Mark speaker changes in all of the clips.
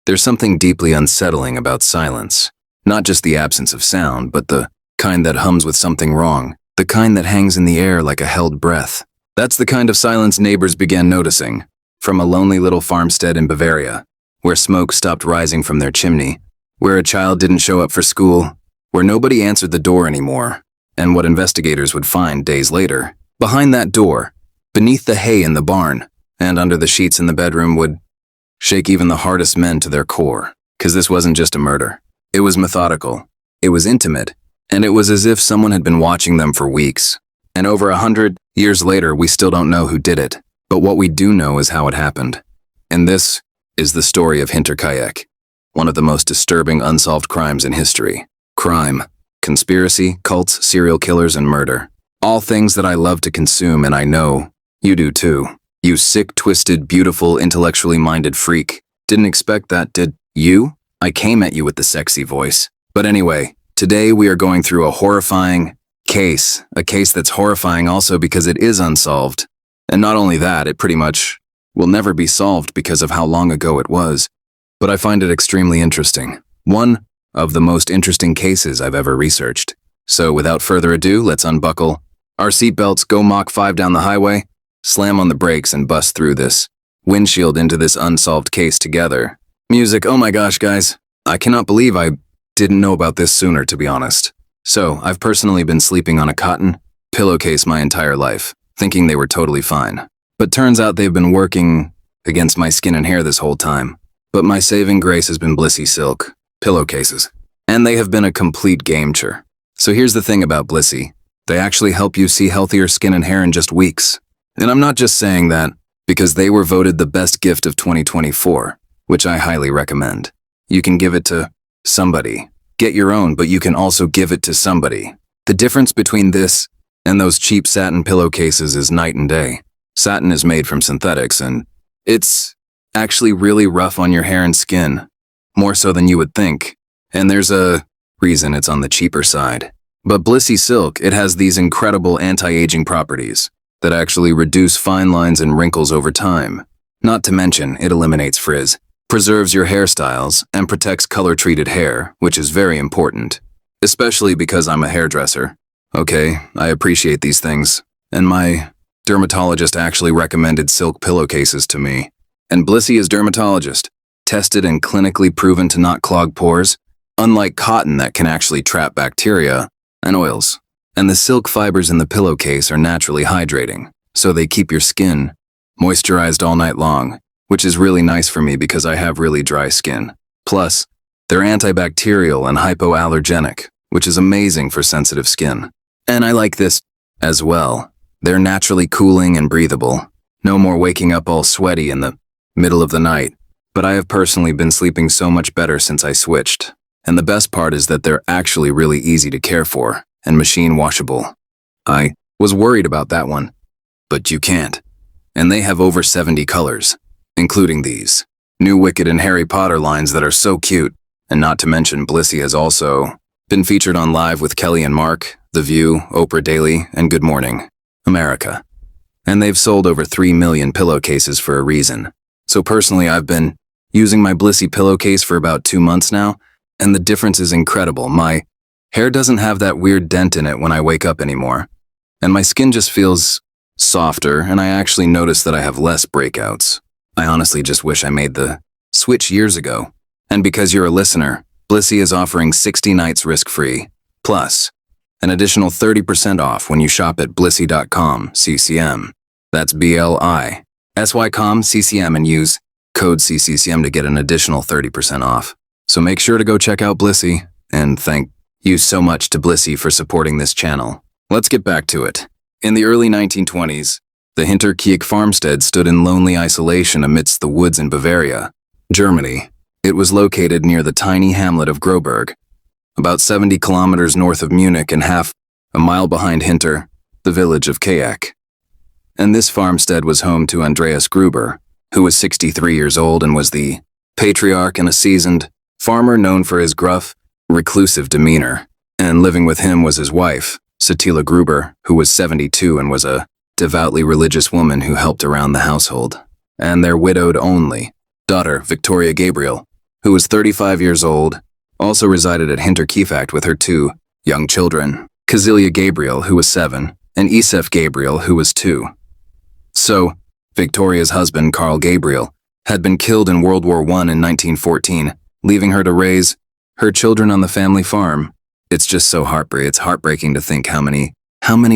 Speaker 1: There's something deeply unsettling about silence. Not just the absence of sound, but the kind that hums with something wrong, the kind that hangs in the air like a held breath. That's the kind of silence neighbors began noticing, from a lonely little farmstead in Bavaria, where smoke stopped rising from their chimney, where a child didn't show up for school, where nobody answered the door anymore, and what investigators would find days later. Behind that door, beneath the hay in the barn, and under the sheets in the bedroom would shake even the hardest men to their core. 'Cause this wasn't just a murder. It was methodical. It was intimate. And it was as if someone had been watching them for weeks. And over 100 years later, we still don't know who did it. But what we do know is how it happened. And this is the story of Hinterkaifeck, one of the most disturbing unsolved crimes in history. Crime, conspiracy, cults, serial killers, and murder. All things that I love to consume, and I know you do too. You sick, twisted, beautiful, intellectually minded freak. Didn't expect that, did you? I came at you with the sexy voice. But anyway, today we are going through a horrifying case. A case that's horrifying also because it is unsolved. And not only that, it pretty much will never be solved because of how long ago it was. But I find it extremely interesting. One of the most interesting cases I've ever researched. So without further ado, let's unbuckle our seatbelts, go Mach 5 down the highway, slam on the brakes, and bust through this windshield into this unsolved case together. Music, oh my gosh, guys. I cannot believe I didn't know about this sooner, to be honest. So, I've personally been sleeping on a cotton pillowcase my entire life, thinking they were totally fine. But turns out they've been working against my skin and hair this whole time. But my saving grace has been Blissy Silk pillowcases. And they have been a complete game changer. So here's the thing about Blissy. They actually help you see healthier skin and hair in just weeks. And I'm not just saying that because they were voted the best gift of 2024, which I highly recommend. You can give it to somebody. Get your own, but you can also give it to somebody. The difference between this and those cheap satin pillowcases is night and day. Satin is made from synthetics, and it's actually really rough on your hair and skin, more so than you would think. And there's a reason it's on the cheaper side. But Blissy Silk, it has these incredible anti-aging properties that actually reduce fine lines and wrinkles over time. Not to mention, it eliminates frizz, preserves your hairstyles, and protects color-treated hair, which is very important. Especially because I'm a hairdresser. Okay, I appreciate these things. And my dermatologist actually recommended silk pillowcases to me. And Blissy is dermatologist, tested and clinically proven to not clog pores, unlike cotton that can actually trap bacteria and oils. And the silk fibers in the pillowcase are naturally hydrating, so they keep your skin moisturized all night long, which is really nice for me because I have really dry skin. Plus, they're antibacterial and hypoallergenic, which is amazing for sensitive skin. And I like this as well. They're naturally cooling and breathable. No more waking up all sweaty in the middle of the night. But I have personally been sleeping so much better since I switched. And the best part is that they're actually really easy to care for and machine washable. I was worried about that one, but you can't. And they have over 70 colors, including these new Wicked and Harry Potter lines that are so cute. And not to mention, Blissy has also been featured on Live with Kelly and Mark, The View, Oprah Daily, and Good Morning America. And they've sold over 3 million pillowcases for a reason. So personally, I've been using my Blissy pillowcase for about 2 months now, and the difference is incredible. My hair doesn't have that weird dent in it when I wake up anymore. And my skin just feels softer, and I actually notice that I have less breakouts. I honestly just wish I made the switch years ago. And because you're a listener, Blissy is offering 60 nights risk-free, plus an additional 30% off when you shop at blissy.com CCM. That's BLISY.com CCM and use code CCCM to get an additional 30% off. So make sure to go check out Blissy, and thank you so much to Blissy for supporting this channel. Let's get back to it. In the early 1920s, the Hinterkaifeck farmstead stood in lonely isolation amidst the woods in Bavaria, Germany. It was located near the tiny hamlet of Gruber, about 70 kilometers north of Munich and half a mile behind Hinter, the village of Kaifeck. And this farmstead was home to Andreas Gruber, who was 63 years old and was the patriarch and a seasoned farmer known for his gruff, reclusive demeanor. And living with him was his wife, Satila Gruber, who was 72 and was a devoutly religious woman who helped around the household, and their widowed only daughter, Victoria Gabriel, who was 35 years old, also resided at Hinterkaifeck with her two young children, Kazilia Gabriel, who was 7, and Isef Gabriel, who was 2. So, Victoria's husband, Carl Gabriel, had been killed in World War I in 1914, leaving her to raise her children on the family farm. It's just so heartbreaking. It's heartbreaking to think how many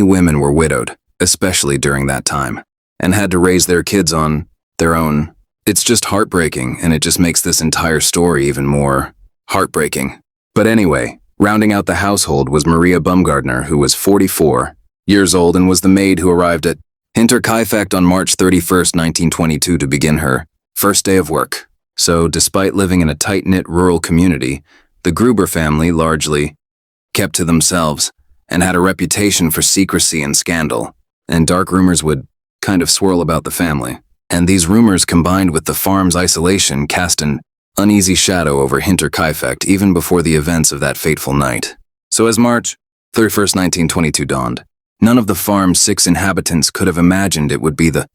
Speaker 1: women were widowed, especially during that time, and had to raise their kids on their own. It's just heartbreaking, and it just makes this entire story even more heartbreaking. But anyway, rounding out the household was Maria Baumgartner, who was 44 years old and was the maid who arrived at Hinterkaifeck on March 31st, 1922 to begin her first day of work. So, despite living in a tight-knit rural community, the Gruber family largely kept to themselves and had a reputation for secrecy and scandal, and dark rumors would kind of swirl about the family. And these rumors, combined with the farm's isolation, cast an uneasy shadow over Hinterkaifeck even before the events of that fateful night. So as March 31st, 1922 dawned, none of the farm's 6 inhabitants could have imagined it would be the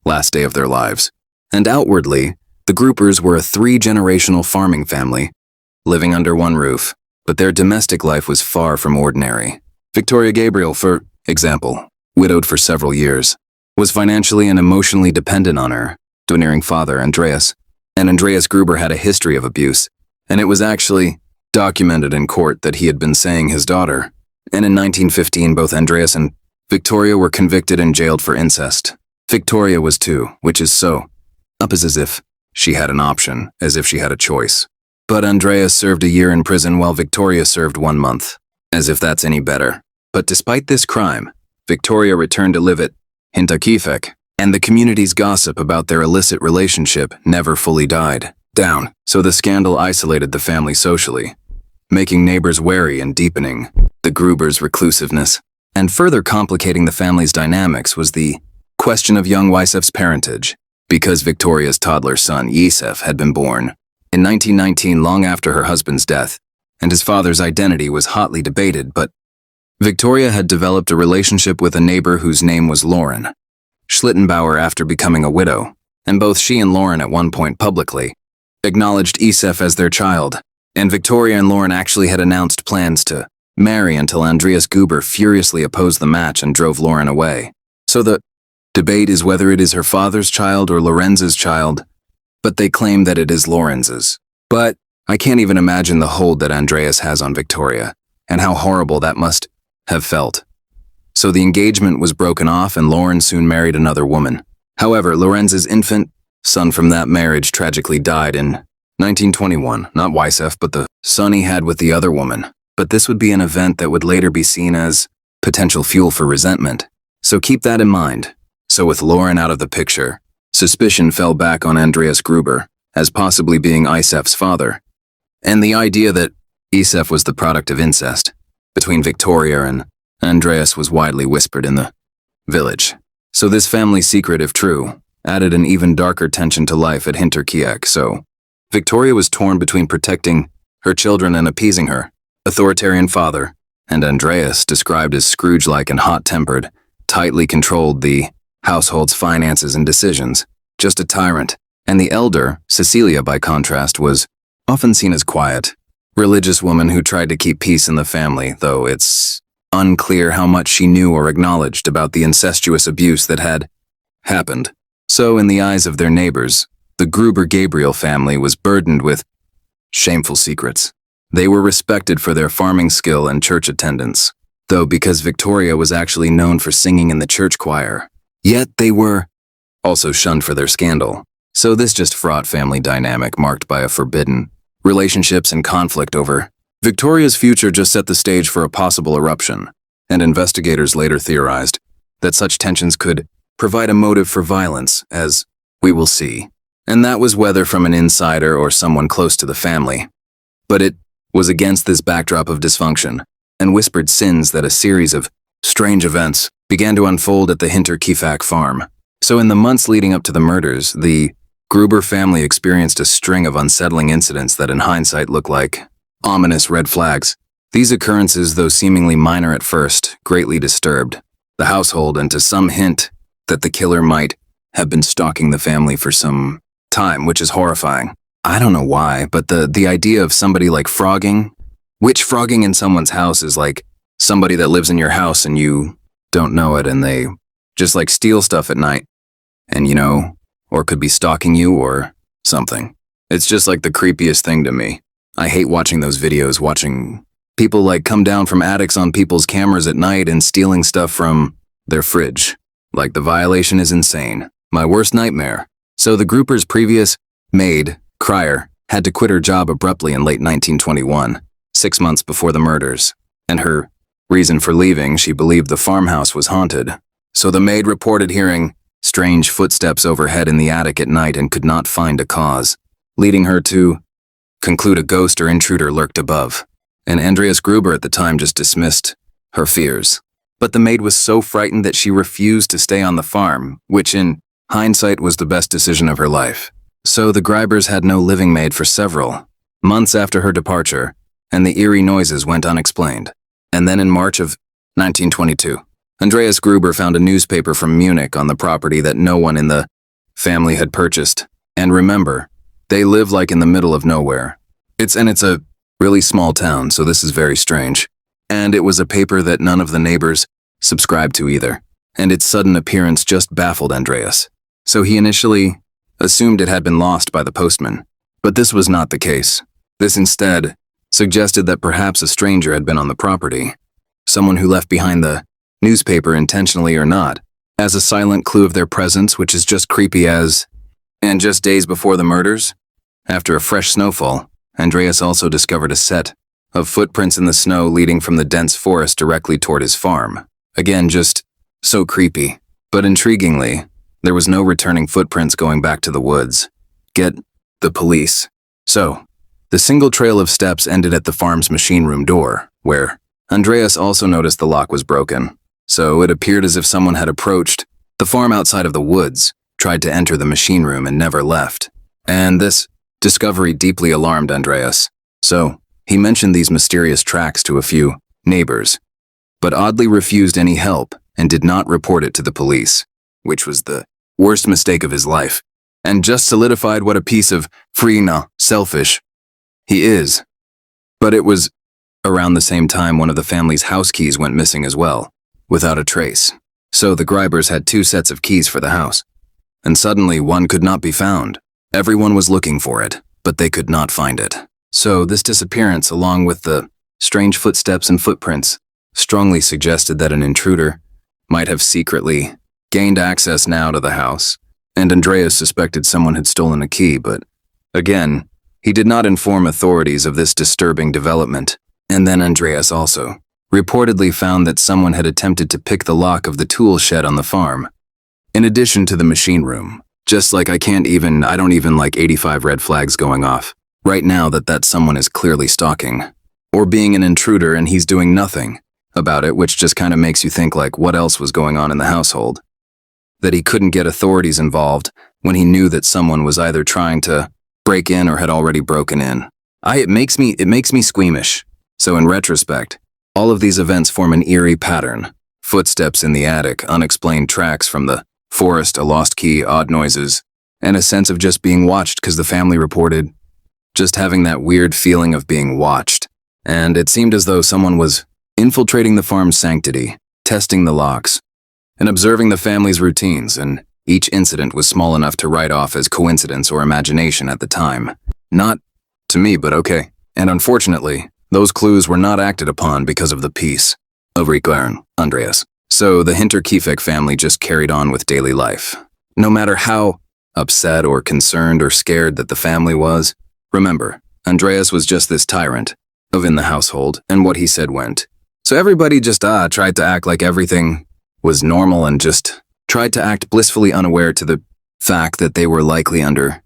Speaker 1: last day of their lives. And outwardly, the Grubers were a 3-generational farming family, living under one roof, but their domestic life was far from ordinary. Victoria Gabriel, for example, widowed for several years, was financially and emotionally dependent on her domineering father, Andreas. And Andreas Gruber had a history of abuse, and it was actually documented in court that he had been saying his daughter. And in 1915, both Andreas and Victoria were convicted and jailed for incest. Victoria was 2, which is so up as if she had an option, as if she had a choice. But Andreas served a year in prison while Victoria served 1 month, as if that's any better. But despite this crime, Victoria returned to live at Hinterkaifeck, and the community's gossip about their illicit relationship never fully died down, so the scandal isolated the family socially, making neighbors wary and deepening the Gruber's reclusiveness. And further complicating the family's dynamics was the question of young Isef's parentage, because Victoria's toddler son, Isef, had been born in 1919, long after her husband's death, and his father's identity was hotly debated. But Victoria had developed a relationship with a neighbor whose name was Lauren Schlittenbauer after becoming a widow, and both she and Lauren at one point publicly acknowledged Isef as their child, and Victoria and Lauren actually had announced plans to marry until Andreas Gruber furiously opposed the match and drove Lauren away. So the debate is whether it is her father's child or Lorenz's child, but they claim that it is Lorenz's. But I can't even imagine the hold that Andreas has on Victoria, and how horrible that must have felt. So the engagement was broken off and Lauren soon married another woman. However, Lorenz's infant son from that marriage tragically died in 1921, not Isef, but the son he had with the other woman. But this would be an event that would later be seen as potential fuel for resentment. So keep that in mind. So with Lauren out of the picture, suspicion fell back on Andreas Gruber as possibly being Isef's father. And the idea that Isef was the product of incest between Victoria and Andreas was widely whispered in the village. So this family secret, if true, added an even darker tension to life at Hinterkaifeck. So Victoria was torn between protecting her children and appeasing her authoritarian father, and Andreas, described as Scrooge-like and hot-tempered, tightly controlled the household's finances and decisions, just a tyrant. And the elder, Cecilia by contrast, was often seen as quiet, religious woman who tried to keep peace in the family, though it's unclear how much she knew or acknowledged about the incestuous abuse that had happened. So in the eyes of their neighbors, the Gruber-Gabriel family was burdened with shameful secrets. They were respected for their farming skill and church attendance, though because Victoria was actually known for singing in the church choir. Yet they were also shunned for their scandal. So this just fraught family dynamic marked by a forbidden relationships and conflict over Victoria's future just set the stage for a possible eruption, and investigators later theorized that such tensions could provide a motive for violence, as we will see. And that was whether from an insider or someone close to the family. But it was against this backdrop of dysfunction and whispered sins that a series of strange events began to unfold at the Hinterkaifeck farm. So in the months leading up to the murders, the Gruber family experienced a string of unsettling incidents that in hindsight look like ominous red flags. These occurrences, though seemingly minor at first, greatly disturbed the household, and to some hint that the killer might have been stalking the family for some time, which is horrifying. I don't know why, but the idea of somebody like frogging, which frogging in someone's house is like somebody that lives in your house and you don't know it and they just like steal stuff at night and or could be stalking you or something. It's just like the creepiest thing to me. I hate watching those videos, watching people like come down from attics on people's cameras at night and stealing stuff from their fridge. Like the violation is insane. My worst nightmare. So the Gruber's previous maid, Cryer, had to quit her job abruptly in late 1921, 6 months before the murders. And her reason for leaving, she believed the farmhouse was haunted. So the maid reported hearing strange footsteps overhead in the attic at night and could not find a cause, leading her to conclude a ghost or intruder lurked above. And Andreas Gruber at the time just dismissed her fears. But the maid was so frightened that she refused to stay on the farm, which in hindsight was the best decision of her life. So the Grubers had no living maid for several months after her departure, and the eerie noises went unexplained. And then in March of 1922, Andreas Gruber found a newspaper from Munich on the property that no one in the family had purchased. And remember, they live like in the middle of nowhere. It's a really small town, so this is very strange. And it was a paper that none of the neighbors subscribed to either. And its sudden appearance just baffled Andreas. So he initially assumed it had been lost by the postman. But this was not the case. This instead suggested that perhaps a stranger had been on the property. Someone who left behind the newspaper intentionally or not, as a silent clue of their presence, which is just creepy as. And just days before the murders, after a fresh snowfall, Andreas also discovered a set of footprints in the snow leading from the dense forest directly toward his farm. Again, just so creepy. But intriguingly, there was no returning footprints going back to the woods. Get the police. So, the single trail of steps ended at the farm's machine room door, where Andreas also noticed the lock was broken. So it appeared as if someone had approached the farm outside of the woods, tried to enter the machine room and never left. And this discovery deeply alarmed Andreas. So, he mentioned these mysterious tracks to a few neighbors, but oddly refused any help and did not report it to the police, which was the worst mistake of his life, and just solidified what a piece of selfish he is. But it was around the same time one of the family's house keys went missing as well, without a trace. So the Grubers had 2 sets of keys for the house, and suddenly one could not be found. Everyone was looking for it, but they could not find it. So this disappearance, along with the strange footsteps and footprints, strongly suggested that an intruder might have secretly gained access now to the house, and Andreas suspected someone had stolen a key, but again, he did not inform authorities of this disturbing development. And then Andreas also reportedly found that someone had attempted to pick the lock of the tool shed on the farm, in addition to the machine room. Just like I don't even like 85 red flags going off right now that someone is clearly stalking, or being an intruder and he's doing nothing about it, which just kind of makes you think like what else was going on in the household, that he couldn't get authorities involved when he knew that someone was either trying to break in or had already broken in. It makes me squeamish. So in retrospect, all of these events form an eerie pattern. Footsteps in the attic, unexplained tracks from the forest, a lost key, odd noises, and a sense of just being watched because the family reported just having that weird feeling of being watched. And it seemed as though someone was infiltrating the farm's sanctity, testing the locks, and observing the family's routines, and each incident was small enough to write off as coincidence or imagination at the time. Not to me, but okay. And unfortunately, those clues were not acted upon because of the peace of Andreas. So the Hinterkaifeck family just carried on with daily life. No matter how upset or concerned or scared that the family was, remember, Andreas was just this tyrant in the household, and what he said went. So everybody just tried to act like everything was normal and just tried to act blissfully unaware to the fact that they were likely under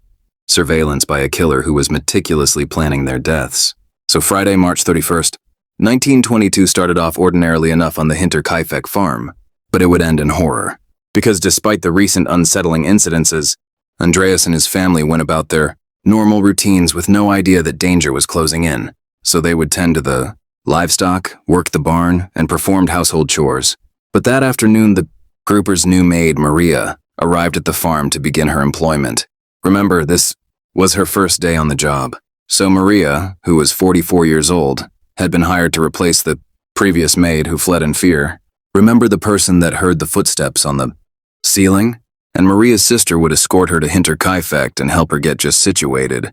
Speaker 1: surveillance by a killer who was meticulously planning their deaths. So Friday, March 31st, 1922 started off ordinarily enough on the Hinterkaifeck farm, but it would end in horror. Because despite the recent unsettling incidences, Andreas and his family went about their normal routines with no idea that danger was closing in. So they would tend to the livestock, work the barn, and performed household chores. But that afternoon, the Gruber's new maid, Maria, arrived at the farm to begin her employment. Remember, this was her first day on the job. So Maria, who was 44 years old, had been hired to replace the previous maid who fled in fear. Remember the person that heard the footsteps on the ceiling? And Maria's sister would escort her to Hinterkaifeck and help her get just situated,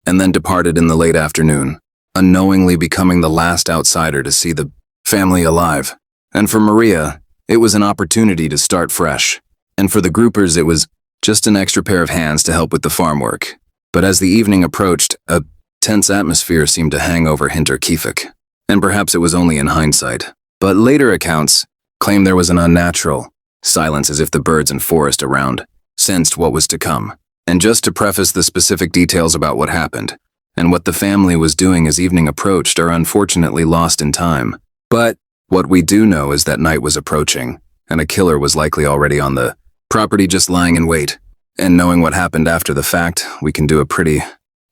Speaker 1: and then departed in the late afternoon, unknowingly becoming the last outsider to see the family alive. And for Maria, it was an opportunity to start fresh. And for the Grubers, it was just an extra pair of hands to help with the farm work. But as the evening approached, a tense atmosphere seemed to hang over Hinterkaifeck. And perhaps it was only in hindsight. But later accounts claim there was an unnatural silence, as if the birds and forest around sensed what was to come. And just to preface the specific details about what happened, and what the family was doing as evening approached are unfortunately lost in time. But what we do know is that night was approaching, and a killer was likely already on the property just lying in wait. And knowing what happened after the fact, we can do a pretty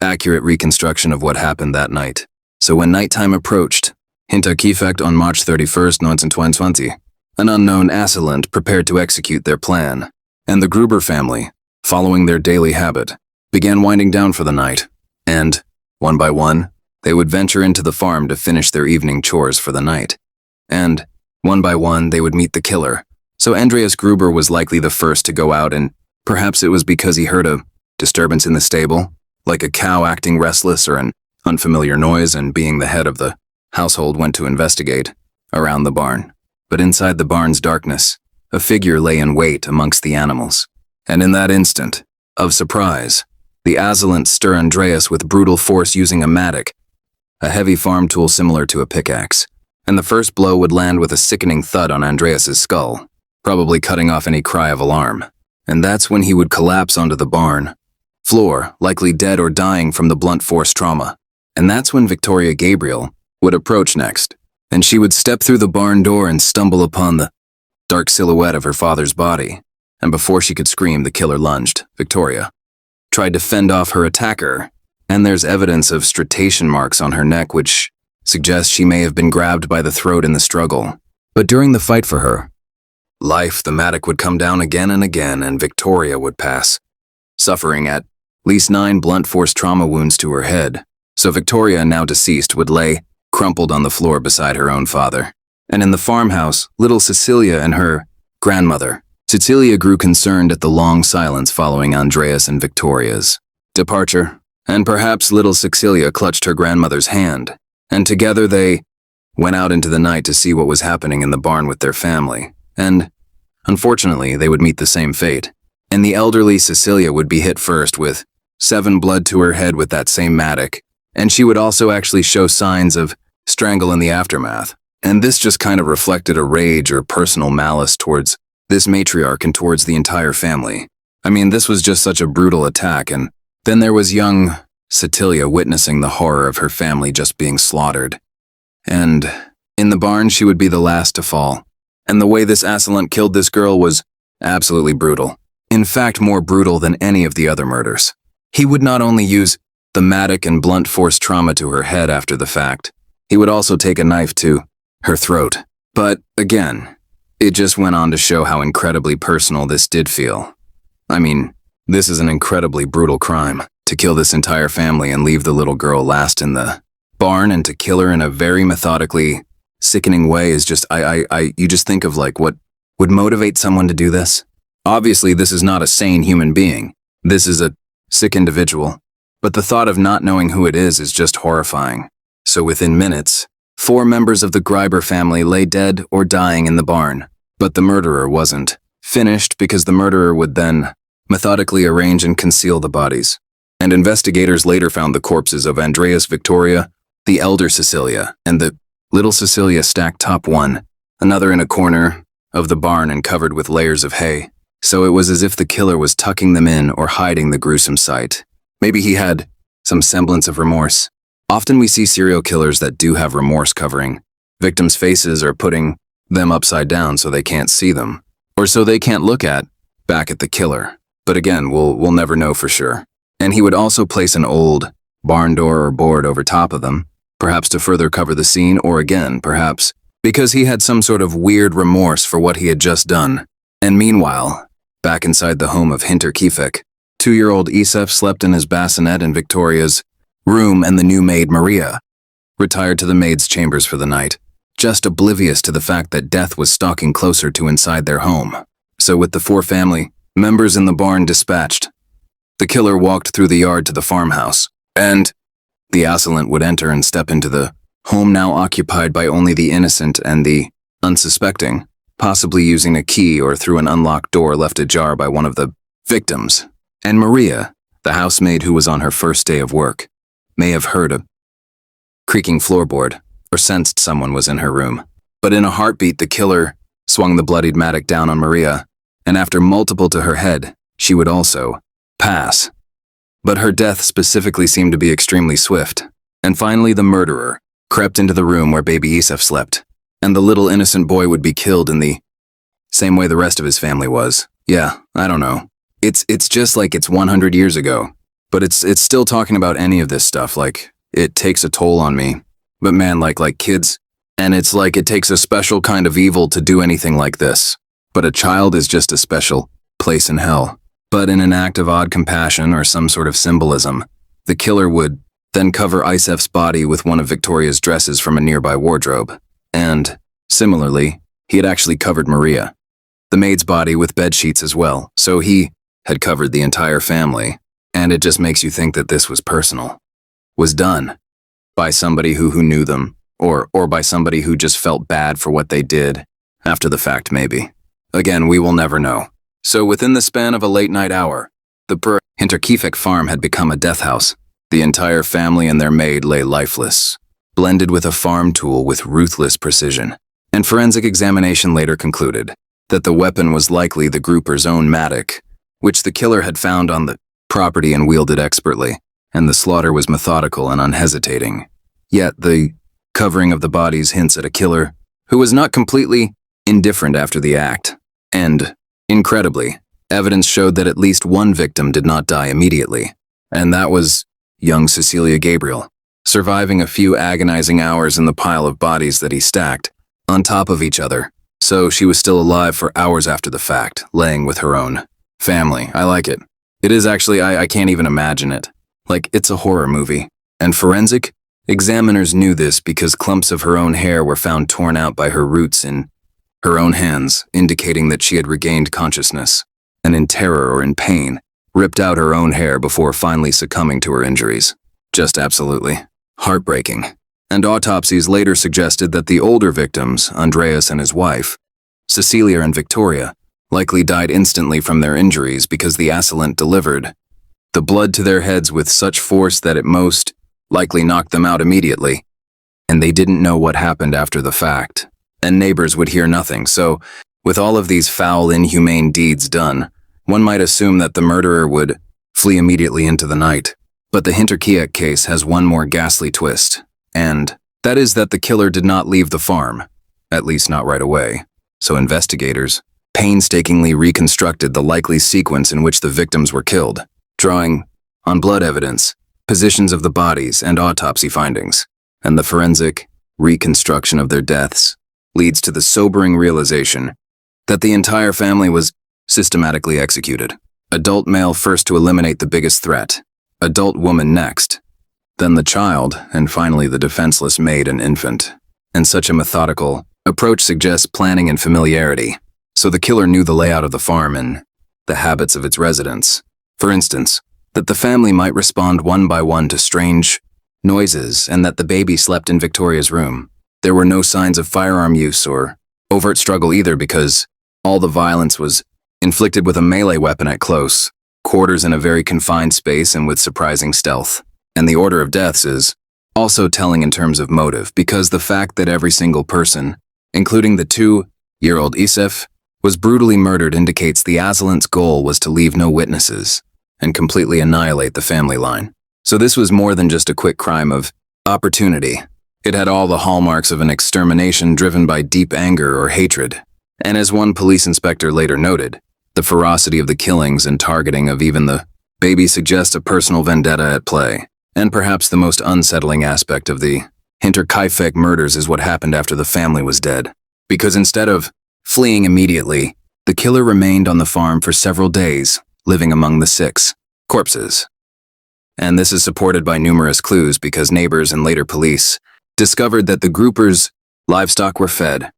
Speaker 1: accurate reconstruction of what happened that night. So when nighttime approached, Hinterkaifeck on March 31st, 1920, an unknown assailant prepared to execute their plan, and the Gruber family, following their daily habit, began winding down for the night, and, one by one, they would venture into the farm to finish their evening chores for the night. And, one by one, they would meet the killer. So Andreas Gruber was likely the first to go out, and perhaps it was because he heard a disturbance in the stable, like a cow acting restless or an unfamiliar noise, and being the head of the household went to investigate around the barn. But inside the barn's darkness, a figure lay in wait amongst the animals. And in that instant of surprise, the assailant struck Andreas with brutal force using a mattock, a heavy farm tool similar to a pickaxe. And the first blow would land with a sickening thud on Andreas's skull, probably cutting off any cry of alarm. And that's when he would collapse onto the barn floor, likely dead or dying from the blunt force trauma. And that's when Victoria Gabriel would approach next, and she would step through the barn door and stumble upon the dark silhouette of her father's body. And before she could scream, the killer lunged. Victoria tried to fend off her attacker, and there's evidence of striation marks on her neck which suggests she may have been grabbed by the throat in the struggle. But during the fight for her life, the mattock would come down again and again, and Victoria would pass, suffering at least 9 blunt force trauma wounds to her head. So Victoria, now deceased, would lay crumpled on the floor beside her own father. And in the farmhouse, little Cecilia and her grandmother. Cecilia grew concerned at the long silence following Andreas and Victoria's departure, and perhaps little Cecilia clutched her grandmother's hand, and together they went out into the night to see what was happening in the barn with their family. And, unfortunately, they would meet the same fate. And the elderly Cecilia would be hit first with 7 blood to her head with that same mattock, and she would also actually show signs of strangle in the aftermath. And this just kind of reflected a rage or personal malice towards this matriarch and towards the entire family. I mean, this was just such a brutal attack, and then there was young Cecilia witnessing the horror of her family just being slaughtered. And in the barn, she would be the last to fall. And the way this assailant killed this girl was absolutely brutal. In fact, more brutal than any of the other murders. He would not only use the mattock and blunt force trauma to her head after the fact, he would also take a knife to her throat. But, again, it just went on to show how incredibly personal this did feel. I mean, this is an incredibly brutal crime. To kill this entire family and leave the little girl last in the barn, and to kill her in a very methodically sickening way is just, you just think of like what would motivate someone to do this. Obviously, this is not a sane human being. This is a sick individual. But the thought of not knowing who it is just horrifying. So within minutes, 4 members of the Gruber family lay dead or dying in the barn. But the murderer wasn't finished, because the murderer would then methodically arrange and conceal the bodies. And investigators later found the corpses of Andreas, Victoria, the elder Cecilia, and the little Cecilia stacked top one, another in a corner of the barn and covered with layers of hay. So it was as if the killer was tucking them in or hiding the gruesome sight. Maybe he had some semblance of remorse. Often we see serial killers that do have remorse covering victims' faces or putting them upside down so they can't see them, or so they can't look back at the killer. But again, we'll never know for sure. And he would also place an old barn door or board over top of them, perhaps to further cover the scene, or again, perhaps because he had some sort of weird remorse for what he had just done. And meanwhile, back inside the home of Hinterkaifeck, 2-year-old Isef slept in his bassinet in Victoria's room, and the new maid, Maria, retired to the maid's chambers for the night, just oblivious to the fact that death was stalking closer to inside their home. So with the 4 family members in the barn dispatched, the killer walked through the yard to the farmhouse, and the assailant would enter and step into the home now occupied by only the innocent and the unsuspecting, possibly using a key or through an unlocked door left ajar by one of the victims. And Maria, the housemaid who was on her first day of work, may have heard a creaking floorboard or sensed someone was in her room. But in a heartbeat, the killer swung the bloodied mattock down on Maria, and after multiple to her head, she would also pass. But her death specifically seemed to be extremely swift. And finally, the murderer crept into the room where baby Isef slept, and the little innocent boy would be killed in the same way the rest of his family was. Yeah, I don't know. It's just like it's 100 years ago, but it's still talking about any of this stuff. Like, it takes a toll on me. But man, like kids, and it's like it takes a special kind of evil to do anything like this. But a child is just a special place in hell. But in an act of odd compassion or some sort of symbolism, the killer would then cover Isef's body with one of Victoria's dresses from a nearby wardrobe. And, similarly, he had actually covered Maria, the maid's body, with bed sheets as well. So he had covered the entire family. And it just makes you think that this was personal. Was done by somebody who knew them, or by somebody who just felt bad for what they did, after the fact maybe. Again, we will never know. So within the span of a late-night hour, the Hinterkaifeck farm had become a death house. The entire family and their maid lay lifeless, blended with a farm tool with ruthless precision. And forensic examination later concluded that the weapon was likely the Gruber's own mattock, which the killer had found on the property and wielded expertly, and the slaughter was methodical and unhesitating. Yet the covering of the bodies hints at a killer who was not completely indifferent after the act. And, incredibly, evidence showed that at least one victim did not die immediately, and that was young Cecilia Gabriel, surviving a few agonizing hours in the pile of bodies that he stacked on top of each other. So she was still alive for hours after the fact, laying with her own family. I like it. It is actually, I can't even imagine it. Like, it's a horror movie. And forensic examiners knew this because clumps of her own hair were found torn out by her roots in her own hands, indicating that she had regained consciousness, and in terror or in pain, ripped out her own hair before finally succumbing to her injuries. Just absolutely heartbreaking. And autopsies later suggested that the older victims, Andreas and his wife, Cecilia and Victoria, likely died instantly from their injuries because the assailant delivered the blood to their heads with such force that it most likely knocked them out immediately, and they didn't know what happened after the fact, and neighbors would hear nothing. So, with all of these foul, inhumane deeds done, one might assume that the murderer would flee immediately into the night. But the Hinterkaifeck case has one more ghastly twist, and that is that the killer did not leave the farm, at least not right away. So investigators painstakingly reconstructed the likely sequence in which the victims were killed, drawing on blood evidence, positions of the bodies, and autopsy findings. And the forensic reconstruction of their deaths leads to the sobering realization that the entire family was systematically executed. Adult male first to eliminate the biggest threat, adult woman next, then the child, and finally the defenseless maid and infant. And such a methodical approach suggests planning and familiarity. So the killer knew the layout of the farm and the habits of its residents. For instance, that the family might respond one by one to strange noises and that the baby slept in Victoria's room. There were no signs of firearm use or overt struggle either, because all the violence was inflicted with a melee weapon at close quarters in a very confined space and with surprising stealth. And the order of deaths is also telling in terms of motive, because the fact that every single person, including the 2-year-old Isef, was brutally murdered indicates the assailant's goal was to leave no witnesses and completely annihilate the family line. So this was more than just a quick crime of opportunity. It had all the hallmarks of an extermination driven by deep anger or hatred. And as one police inspector later noted, the ferocity of the killings and targeting of even the baby suggests a personal vendetta at play. And perhaps the most unsettling aspect of the Hinterkaifeck murders is what happened after the family was dead. Because instead of fleeing immediately, the killer remained on the farm for several days, living among the 6 corpses. And this is supported by numerous clues because neighbors and later police discovered that the Grubers' livestock were fed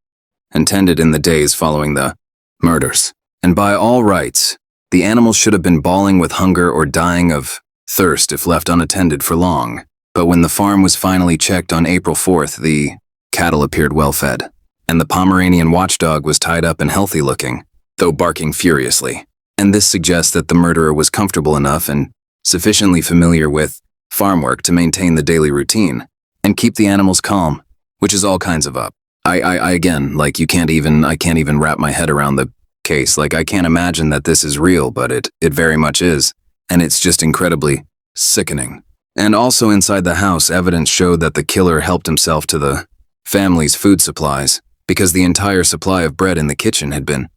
Speaker 1: and tended in the days following the murders. And by all rights, the animals should have been bawling with hunger or dying of thirst if left unattended for long. But when the farm was finally checked on April 4th, the cattle appeared well fed, and the Pomeranian watchdog was tied up and healthy looking, though barking furiously. And this suggests that the murderer was comfortable enough and sufficiently familiar with farm work to maintain the daily routine and keep the animals calm, which is all kinds of up. I again, like I can't even wrap my head around the case. Like I can't imagine that this is real, but it very much is. And it's just incredibly sickening. And also inside the house, evidence showed that the killer helped himself to the family's food supplies because the entire supply of bread in the kitchen had been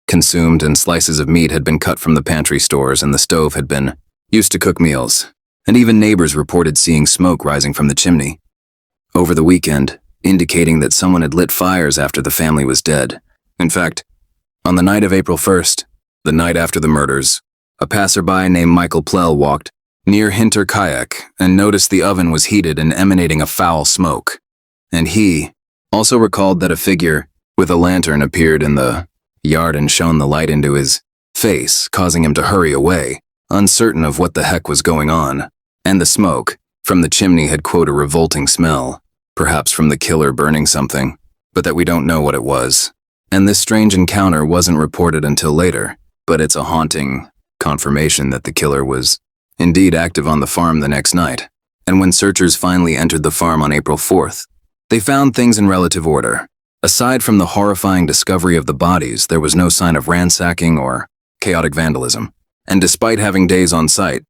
Speaker 1: consumed and slices of meat had been cut from the pantry stores and the stove had been used to cook meals. And even neighbors reported seeing smoke rising from the chimney over the weekend, indicating that someone had lit fires after the family was dead. In fact, on the night of April 1st, the night after the murders, a passerby named Michael Plell walked near Hinterkaifeck and noticed the oven was heated and emanating a foul smoke. And he also recalled that a figure with a lantern appeared in the yard and shone the light into his face, causing him to hurry away, uncertain of what the heck was going on. And the smoke from the chimney had, quote, a revolting smell, perhaps from the killer burning something, but that we don't know what it was. And this strange encounter wasn't reported until later, but it's a haunting confirmation that the killer was indeed active on the farm the next night. And when searchers finally entered the farm on April 4th, they found things in relative order. Aside from the horrifying discovery of the bodies, there was no sign of ransacking or chaotic vandalism. And despite having days on site,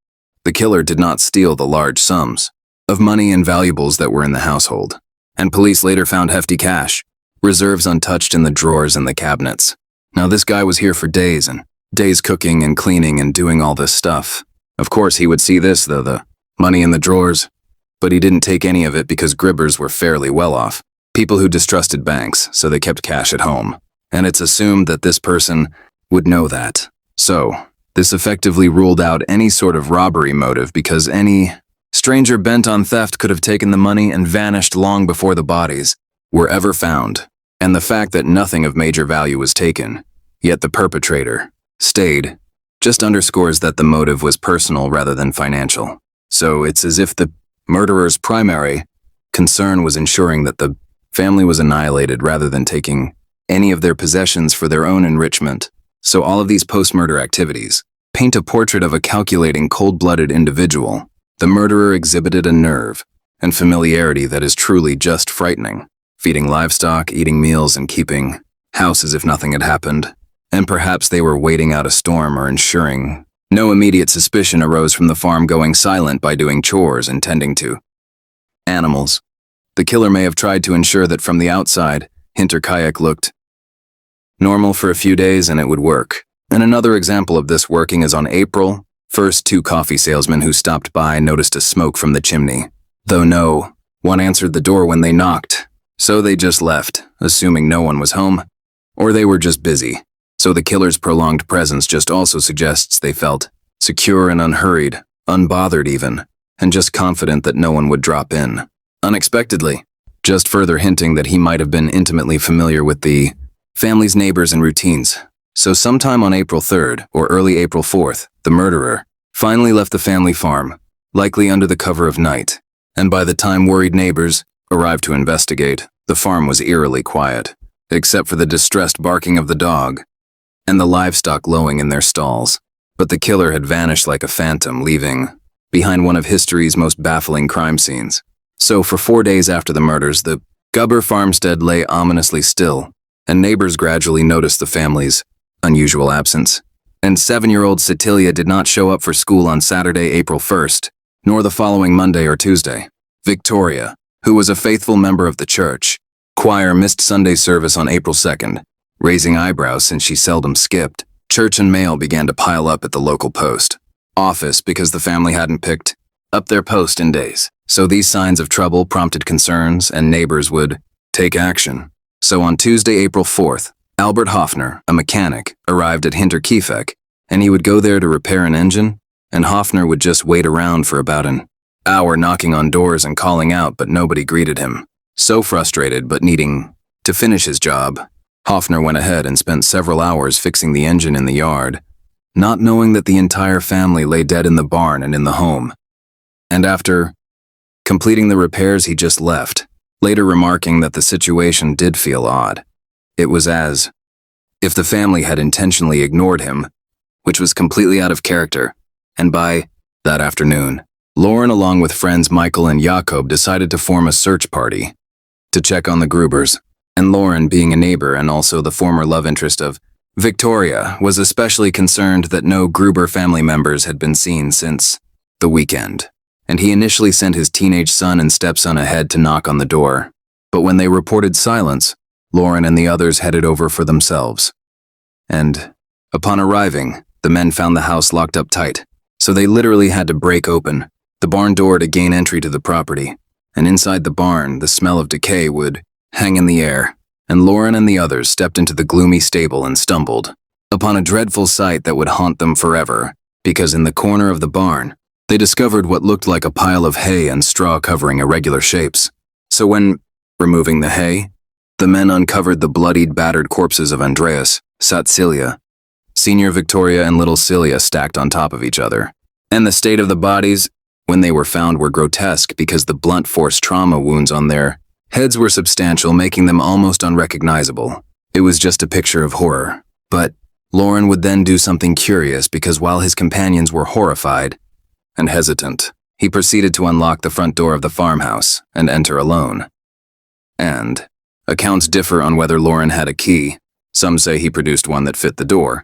Speaker 1: the killer did not steal the large sums of money and valuables that were in the household. And police later found hefty cash, reserves untouched in the drawers and the cabinets. Now this guy was here for days and days cooking and cleaning and doing all this stuff. Of course he would see this though, the money in the drawers, but he didn't take any of it because Grubers were fairly well off. People who distrusted banks, so they kept cash at home. And it's assumed that this person would know that. So, this effectively ruled out any sort of robbery motive because any stranger bent on theft could have taken the money and vanished long before the bodies were ever found. And the fact that nothing of major value was taken, yet the perpetrator stayed, just underscores that the motive was personal rather than financial. So it's as if the murderer's primary concern was ensuring that the family was annihilated rather than taking any of their possessions for their own enrichment. So all of these post-murder activities paint a portrait of a calculating, cold-blooded individual. The murderer exhibited a nerve and familiarity that is truly just frightening, feeding livestock, eating meals, and keeping house as if nothing had happened. And perhaps they were waiting out a storm or ensuring no immediate suspicion arose from the farm going silent by doing chores and tending to animals. The killer may have tried to ensure that from the outside, Hinterkaifeck looked normal for a few days and it would work. And another example of this working is on April 1st, two coffee salesmen who stopped by noticed a smoke from the chimney. Though no one answered the door when they knocked, so they just left, assuming no one was home, or they were just busy. So the killer's prolonged presence just also suggests they felt secure and unhurried, unbothered even, and just confident that no one would drop in unexpectedly, just further hinting that he might have been intimately familiar with the family's neighbors and routines. So sometime on April 3rd or early April 4th, the murderer finally left the family farm, likely under the cover of night. And by the time worried neighbors arrived to investigate, the farm was eerily quiet, except for the distressed barking of the dog and the livestock lowing in their stalls. But the killer had vanished like a phantom, leaving behind one of history's most baffling crime scenes. So for 4 days after the murders, the Gruber farmstead lay ominously still, and neighbors gradually noticed the family's unusual absence. And 7-year-old Cecilia did not show up for school on Saturday, April 1st, nor the following Monday or Tuesday. Victoria, who was a faithful member of the church choir, missed Sunday service on April 2nd, raising eyebrows since she seldom skipped. Church and mail began to pile up at the local post office because the family hadn't picked up their post in days. So these signs of trouble prompted concerns, and neighbors would take action. So on Tuesday, April 4th, Albert Hoffner, a mechanic, arrived at Hinterkaifeck, and he would go there to repair an engine and Hoffner would just wait around for about an hour knocking on doors and calling out, but nobody greeted him. So frustrated but needing to finish his job, Hoffner went ahead and spent several hours fixing the engine in the yard, not knowing that the entire family lay dead in the barn and in the home. And after completing the repairs, he just left, later remarking that the situation did feel odd. It was as if the family had intentionally ignored him, which was completely out of character. And by that afternoon, Lauren, along with friends Michael and Jakob, decided to form a search party to check on the Grubers. And Lauren, being a neighbor and also the former love interest of Victoria, was especially concerned that no Gruber family members had been seen since the weekend. And he initially sent his teenage son and stepson ahead to knock on the door. But when they reported silence, Lauren and the others headed over for themselves. And upon arriving, the men found the house locked up tight, so they literally had to break open the barn door to gain entry to the property. And inside the barn, the smell of decay would hang in the air, and Lauren and the others stepped into the gloomy stable and stumbled upon a dreadful sight that would haunt them forever, because in the corner of the barn, they discovered what looked like a pile of hay and straw covering irregular shapes. So when removing the hay, the men uncovered the bloodied, battered corpses of Andreas, Satzilia, Senior Victoria, and little Celia stacked on top of each other. And the state of the bodies, when they were found, were grotesque because the blunt force trauma wounds on their heads were substantial, making them almost unrecognizable. It was just a picture of horror. But Lauren would then do something curious, because while his companions were horrified and hesitant, he proceeded to unlock the front door of the farmhouse and enter alone. And accounts differ on whether Lauren had a key. Some say he produced one that fit the door,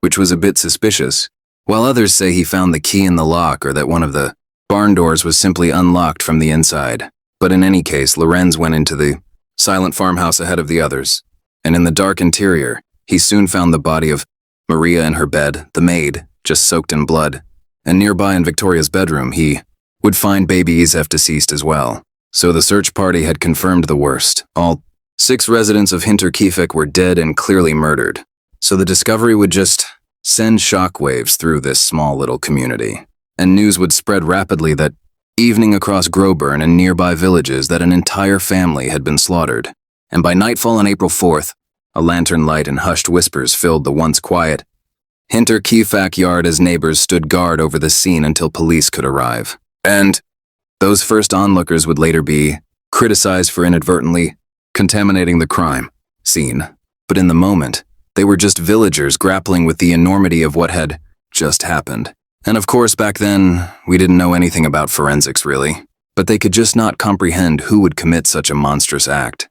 Speaker 1: which was a bit suspicious, while others say he found the key in the lock or that one of the barn doors was simply unlocked from the inside. But in any case, Lorenz went into the silent farmhouse ahead of the others, and in the dark interior, he soon found the body of Maria in her bed, the maid, just soaked in blood, and nearby in Victoria's bedroom, he would find baby Izef deceased as well. So the search party had confirmed the worst. All 6 residents of Hinterkaifeck were dead and clearly murdered. So the discovery would just send shockwaves through this small little community, and news would spread rapidly that evening across Gruber and in nearby villages that an entire family had been slaughtered. And by nightfall on April 4th, a lantern light and hushed whispers filled the once quiet Hinterkaifeck yard as neighbors stood guard over the scene until police could arrive. And those first onlookers would later be criticized for inadvertently contaminating the crime scene. But in the moment, they were just villagers grappling with the enormity of what had just happened. And of course, back then, we didn't know anything about forensics, really. But they could just not comprehend who would commit such a monstrous act.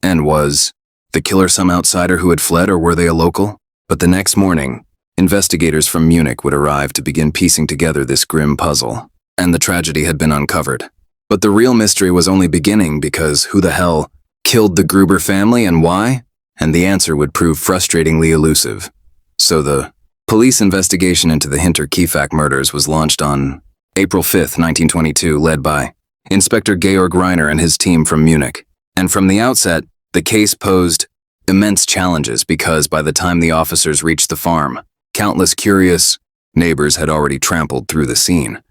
Speaker 1: And was the killer some outsider who had fled, or were they a local? But the next morning, investigators from Munich would arrive to begin piecing together this grim puzzle. And the tragedy had been uncovered. But the real mystery was only beginning, because who the hell killed the Gruber family and why? And the answer would prove frustratingly elusive. So the police investigation into the Hinterkaifeck murders was launched on April 5th, 1922, led by Inspector Georg Reiner and his team from Munich. And from the outset, the case posed immense challenges, because by the time the officers reached the farm, countless curious neighbors had already trampled through the scene,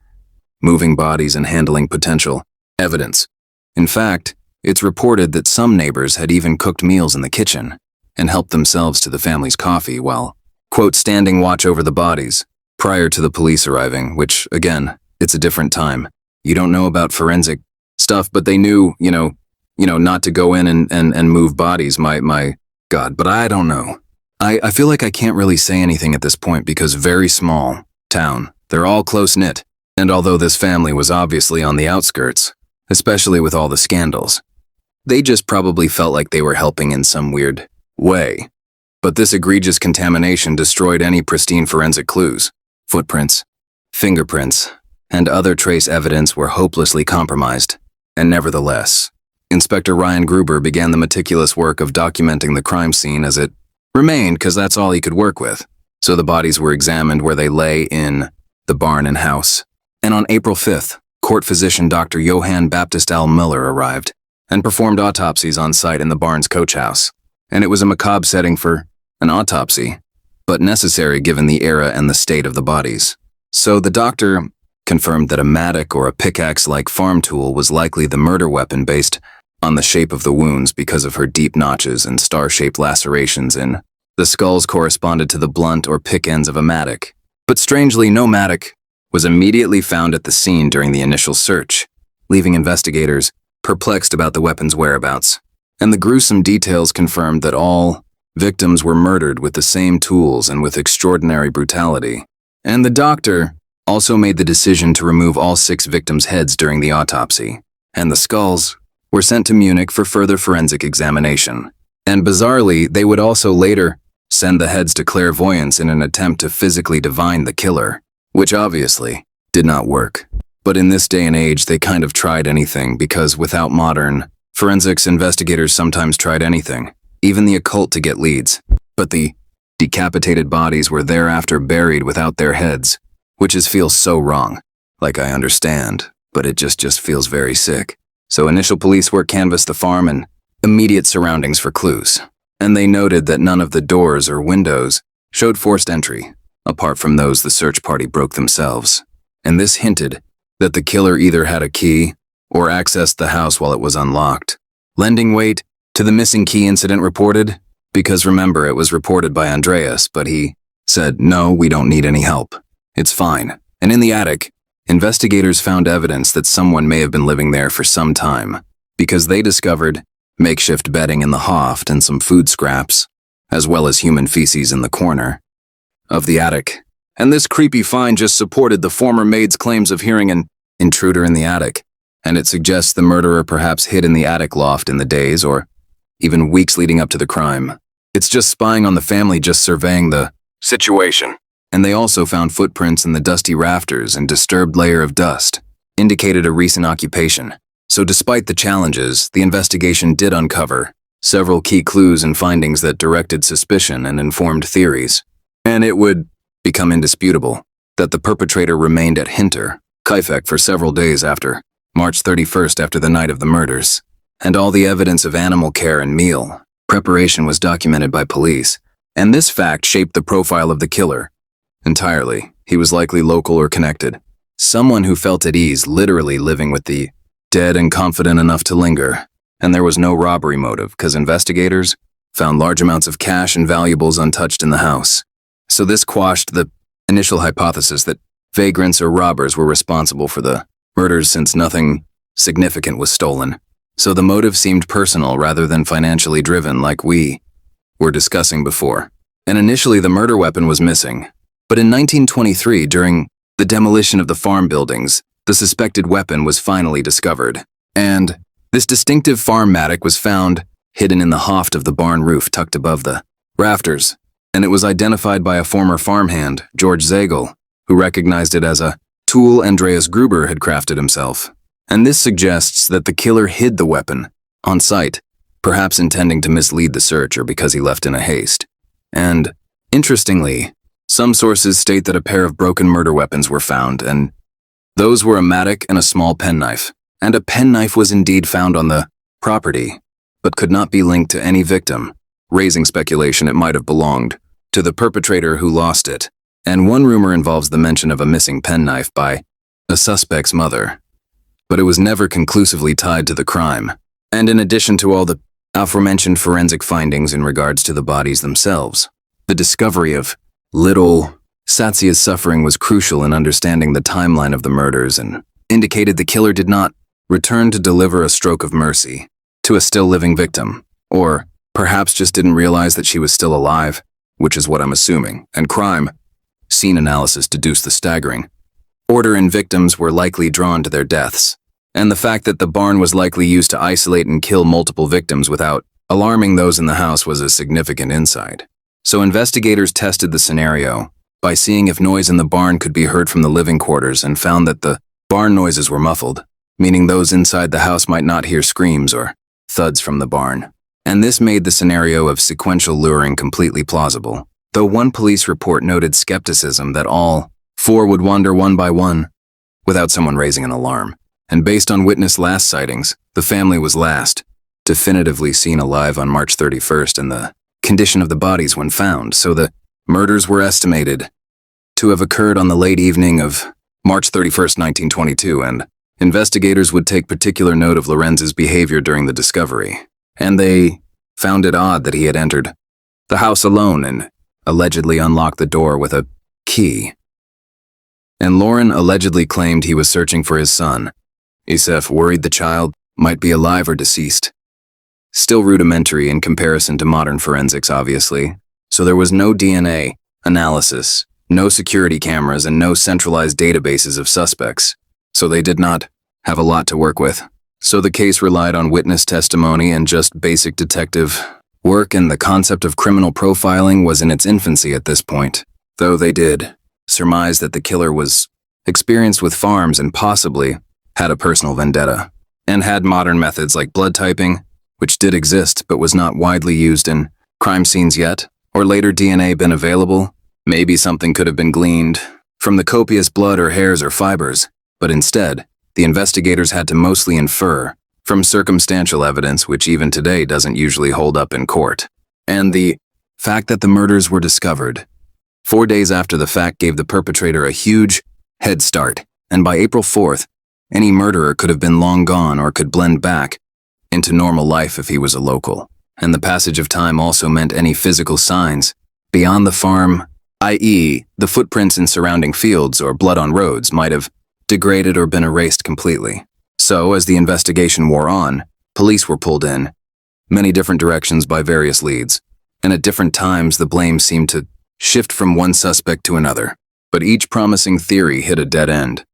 Speaker 1: moving bodies and handling potential evidence. In fact, it's reported that some neighbors had even cooked meals in the kitchen and helped themselves to the family's coffee while, quote, standing watch over the bodies prior to the police arriving, which, again, it's a different time. You don't know about forensic stuff, but they knew, not to go in and move bodies, my God, but I don't know. I feel like I can't really say anything at this point, because very small town, they're all close-knit, and although this family was obviously on the outskirts, especially with all the scandals, they just probably felt like they were helping in some weird way. But this egregious contamination destroyed any pristine forensic clues. Footprints, fingerprints, and other trace evidence were hopelessly compromised. And nevertheless, Inspector Ryan Gruber began the meticulous work of documenting the crime scene as it remained, because that's all he could work with. So the bodies were examined where they lay in the barn and house. And on April 5th, court physician Dr. Johann Baptist L. Miller arrived and performed autopsies on site in the barn's coach house. And it was a macabre setting for an autopsy, but necessary given the era and the state of the bodies. So the doctor confirmed that a mattock or a pickaxe-like farm tool was likely the murder weapon based on the shape of the wounds because of her deep notches and star-shaped lacerations in the skulls corresponded to the blunt or pick ends of a mattock. But strangely, no mattock was immediately found at the scene during the initial search, leaving investigators perplexed about the weapon's whereabouts. And the gruesome details confirmed that all victims were murdered with the same tools and with extraordinary brutality. And the doctor also made the decision to remove all 6 victims' heads during the autopsy, and the skulls were sent to Munich for further forensic examination. And bizarrely, they would also later send the heads to clairvoyants in an attempt to physically divine the killer, which obviously did not work. But in this day and age, they kind of tried anything because without modern forensics, investigators sometimes tried anything, even the occult, to get leads. But the decapitated bodies were thereafter buried without their heads, which feels so wrong. Like, I understand, but it just feels very sick. So initial police work canvassed the farm and immediate surroundings for clues. And they noted that none of the doors or windows showed forced entry, apart from those the search party broke themselves. And this hinted that the killer either had a key or accessed the house while it was unlocked, lending weight to the missing key incident reported, because remember, it was reported by Andreas, but he said, "No, we don't need any help. It's fine." And in the attic, investigators found evidence that someone may have been living there for some time, because they discovered makeshift bedding in the loft and some food scraps, as well as human feces in the corner of the attic. And this creepy find just supported the former maid's claims of hearing an intruder in the attic, and it suggests the murderer perhaps hid in the attic loft in the days or even weeks leading up to the crime. It's just spying on the family, just surveying the situation. And they also found footprints in the dusty rafters and disturbed layer of dust, indicated a recent occupation. So despite the challenges, the investigation did uncover several key clues and findings that directed suspicion and informed theories. And it would become indisputable that the perpetrator remained at Hinterkaifeck for several days after March 31st, after the night of the murders. And all the evidence of animal care and meal preparation was documented by police. And this fact shaped the profile of the killer entirely. He was likely local or connected. Someone who felt at ease, literally living with the dead and confident enough to linger. And there was no robbery motive, because investigators found large amounts of cash and valuables untouched in the house. So this quashed the initial hypothesis that vagrants or robbers were responsible for the murders, since nothing significant was stolen. So the motive seemed personal rather than financially driven, like we were discussing before. And initially the murder weapon was missing. But in 1923, during the demolition of the farm buildings, the suspected weapon was finally discovered. And this distinctive farm mattock was found hidden in the loft of the barn roof tucked above the rafters. And it was identified by a former farmhand, George Zagel, who recognized it as a tool Andreas Gruber had crafted himself. And this suggests that the killer hid the weapon on site, perhaps intending to mislead the search or because he left in a haste. And interestingly, some sources state that a pair of broken murder weapons were found, and those were a mattock and a small penknife. And a penknife was indeed found on the property, but could not be linked to any victim, raising speculation it might have belonged to the perpetrator who lost it. And one rumor involves the mention of a missing penknife by a suspect's mother, but it was never conclusively tied to the crime. And in addition to all the aforementioned forensic findings in regards to the bodies themselves, the discovery of little Satya's suffering was crucial in understanding the timeline of the murders and indicated the killer did not return to deliver a stroke of mercy to a still living victim, or perhaps just didn't realize that she was still alive, which is what I'm assuming. And crime scene analysis deduced the staggering order in victims were likely drawn to their deaths, and the fact that the barn was likely used to isolate and kill multiple victims without alarming those in the house was a significant insight. So investigators tested the scenario by seeing if noise in the barn could be heard from the living quarters and found that the barn noises were muffled, meaning those inside the house might not hear screams or thuds from the barn. And this made the scenario of sequential luring completely plausible, though one police report noted skepticism that all 4 would wander one by one without someone raising an alarm. And based on witness last sightings, the family was last definitively seen alive on March 31st and the condition of the bodies when found, so the murders were estimated to have occurred on the late evening of March 31st, 1922, and investigators would take particular note of Lorenz's behavior during the discovery, and they found it odd that he had entered the house alone and allegedly unlocked the door with a key. And Lauren allegedly claimed he was searching for his son. Isef worried the child might be alive or deceased. Still rudimentary in comparison to modern forensics, obviously, so there was no DNA analysis, no security cameras, and no centralized databases of suspects, so they did not have a lot to work with. So the case relied on witness testimony and just basic detective work, and the concept of criminal profiling was in its infancy at this point, though they did surmise that the killer was experienced with farms and possibly had a personal vendetta, and had modern methods like blood typing, which did exist but was not widely used in crime scenes yet, or later DNA been available. Maybe something could have been gleaned from the copious blood or hairs or fibers, but instead, the investigators had to mostly infer from circumstantial evidence, which even today doesn't usually hold up in court. And the fact that the murders were discovered 4 days after the fact gave the perpetrator a huge head start, and by April 4th, any murderer could have been long gone or could blend back into normal life if he was a local. And the passage of time also meant any physical signs beyond the farm, i.e., the footprints in surrounding fields or blood on roads, might have degraded or been erased completely. So, as the investigation wore on, police were pulled in many different directions by various leads, and at different times the blame seemed to shift from one suspect to another, but each promising theory hit a dead end.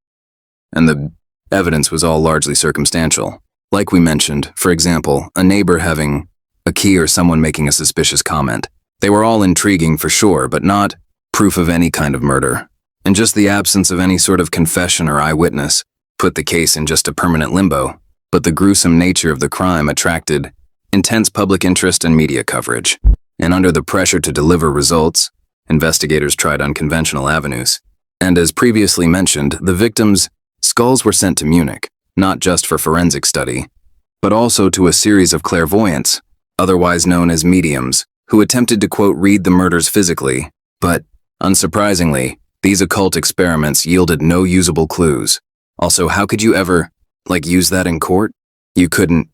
Speaker 1: And the evidence was all largely circumstantial. Like we mentioned, for example, a neighbor having a key or someone making a suspicious comment. They were all intriguing for sure, but not proof of any kind of murder. And just the absence of any sort of confession or eyewitness put the case in just a permanent limbo. But the gruesome nature of the crime attracted intense public interest and media coverage. And under the pressure to deliver results, investigators tried unconventional avenues. And as previously mentioned, the victims' skulls were sent to Munich, not just for forensic study, but also to a series of clairvoyants, otherwise known as mediums, who attempted to, quote, read the murders physically, but, unsurprisingly, these occult experiments yielded no usable clues. Also, how could you ever, use that in court? You couldn't,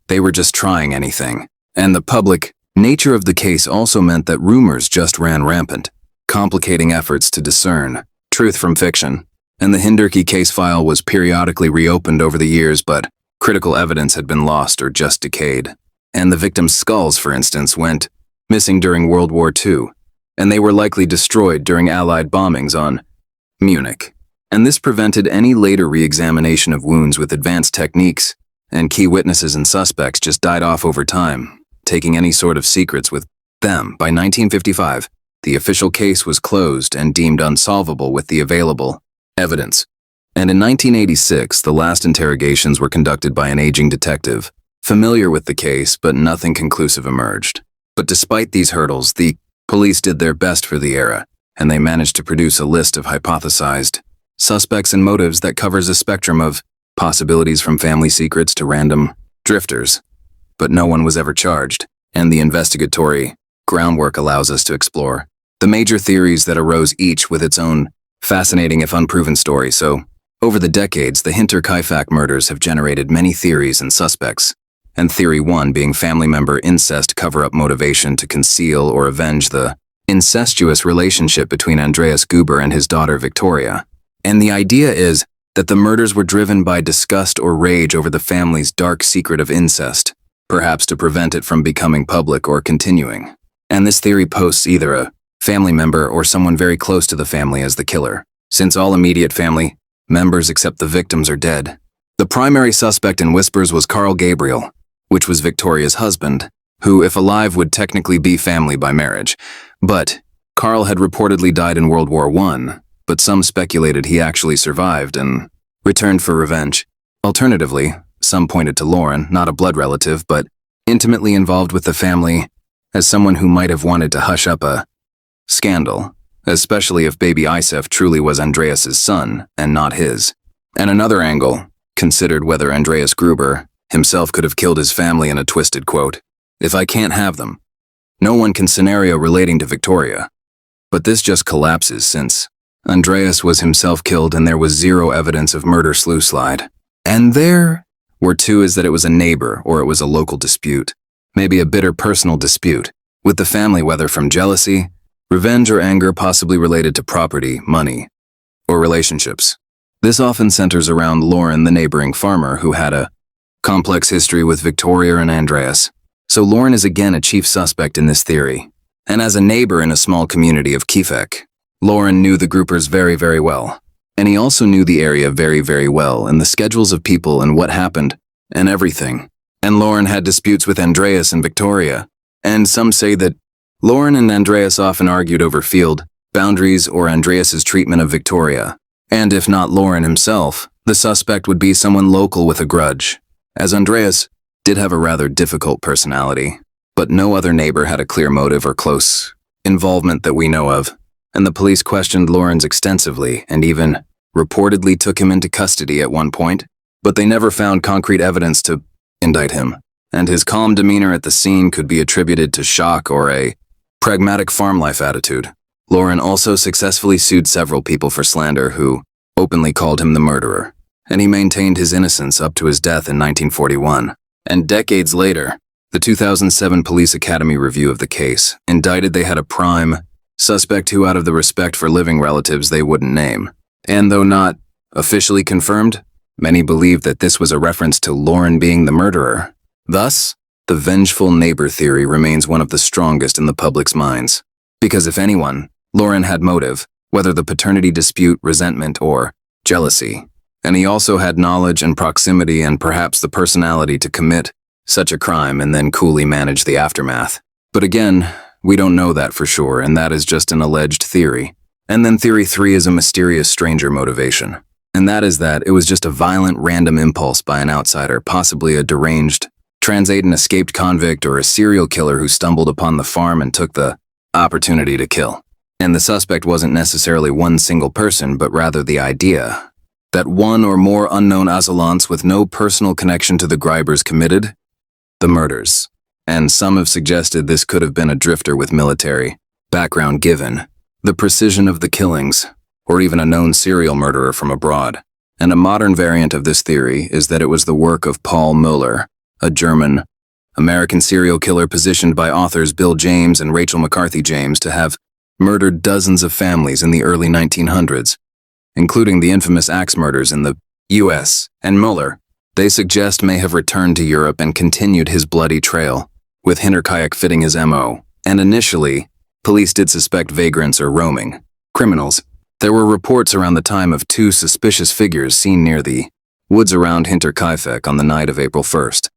Speaker 1: they were just trying anything. And the public nature of the case also meant that rumors just ran rampant, complicating efforts to discern truth from fiction. And the Hinterkaifeck case file was periodically reopened over the years, but critical evidence had been lost or just decayed. And the victims' skulls, for instance, went missing during World War II, and they were likely destroyed during Allied bombings on Munich. And this prevented any later re-examination of wounds with advanced techniques, and key witnesses and suspects just died off over time, taking any sort of secrets with them. By 1955, the official case was closed and deemed unsolvable with the available evidence. And in 1986, the last interrogations were conducted by an aging detective, familiar with the case, but nothing conclusive emerged. But despite these hurdles, the police did their best for the era, and they managed to produce a list of hypothesized suspects and motives that covers a spectrum of possibilities from family secrets to random drifters. But no one was ever charged, and the investigatory groundwork allows us to explore the major theories that arose, each with its own fascinating if unproven story. So, over the decades, the Hinterkaifeck murders have generated many theories and suspects, and Theory 1 being family member incest cover-up motivation to conceal or avenge the incestuous relationship between Andreas Gruber and his daughter Victoria. And the idea is that the murders were driven by disgust or rage over the family's dark secret of incest, perhaps to prevent it from becoming public or continuing. And this theory posts either a family member or someone very close to the family as the killer, since all immediate family members except the victims are dead. The primary suspect in Whispers was Carl Gabriel, which was Victoria's husband, who, if alive, would technically be family by marriage. But Carl had reportedly died in World War I, but some speculated he actually survived and returned for revenge. Alternatively, some pointed to Lauren, not a blood relative, but intimately involved with the family, as someone who might have wanted to hush up a scandal, especially if baby Isef truly was Andreas's son and not his. And another angle considered whether Andreas Gruber himself could have killed his family in a twisted quote, "If I can't have them, no one can," scenario relating to Victoria. But this just collapses since Andreas was himself killed and there was zero evidence of murder slide. And there were two is that it was a neighbor or it was a local dispute, maybe a bitter personal dispute with the family, whether from jealousy, revenge, or anger, possibly related to property, money, or relationships. This often centers around Lauren, the neighboring farmer, who had a complex history with Victoria and Andreas. So Lauren is again a chief suspect in this theory. And as a neighbor in a small community of Kaifeck, Lauren knew the Grubers very, very well. And he also knew the area very, very well, and the schedules of people and what happened, and everything. And Lauren had disputes with Andreas and Victoria. And some say that Lauren and Andreas often argued over field boundaries or Andreas's treatment of Victoria. And if not Lauren himself, the suspect would be someone local with a grudge, as Andreas did have a rather difficult personality. But no other neighbor had a clear motive or close involvement that we know of. And the police questioned Lauren's extensively and even reportedly took him into custody at one point, but they never found concrete evidence to indict him. And his calm demeanor at the scene could be attributed to shock or a pragmatic farm life attitude. Lauren also successfully sued several people for slander who openly called him the murderer, and he maintained his innocence up to his death in 1941. And decades later, the 2007 Police Academy review of the case indicted they had a prime suspect who, out of the respect for living relatives, they wouldn't name. And though not officially confirmed, many believed that this was a reference to Lauren being the murderer. Thus, the vengeful neighbor theory remains one of the strongest in the public's minds. Because if anyone, Lauren had motive, whether the paternity dispute, resentment, or jealousy. And he also had knowledge and proximity and perhaps the personality to commit such a crime and then coolly manage the aftermath. But again, we don't know that for sure, and that is just an alleged theory. And then theory 3 is a mysterious stranger motivation. And that is that it was just a violent random impulse by an outsider, possibly a deranged, transaden escaped convict or a serial killer who stumbled upon the farm and took the opportunity to kill. And the suspect wasn't necessarily one single person, but rather the idea that one or more unknown assailants with no personal connection to the Grubers committed the murders. And some have suggested this could have been a drifter with military background given the precision of the killings, or even a known serial murderer from abroad. And a modern variant of this theory is that it was the work of Paul Muller, a German-American serial killer positioned by authors Bill James and Rachel McCarthy James to have murdered dozens of families in the early 1900s, including the infamous axe murders in the U.S., and Muller, they suggest, may have returned to Europe and continued his bloody trail, with Hinterkaifeck fitting his MO. And initially, police did suspect vagrants or roaming criminals. There were reports around the time of two suspicious figures seen near the woods around Hinterkaifeck on the night of April 1st.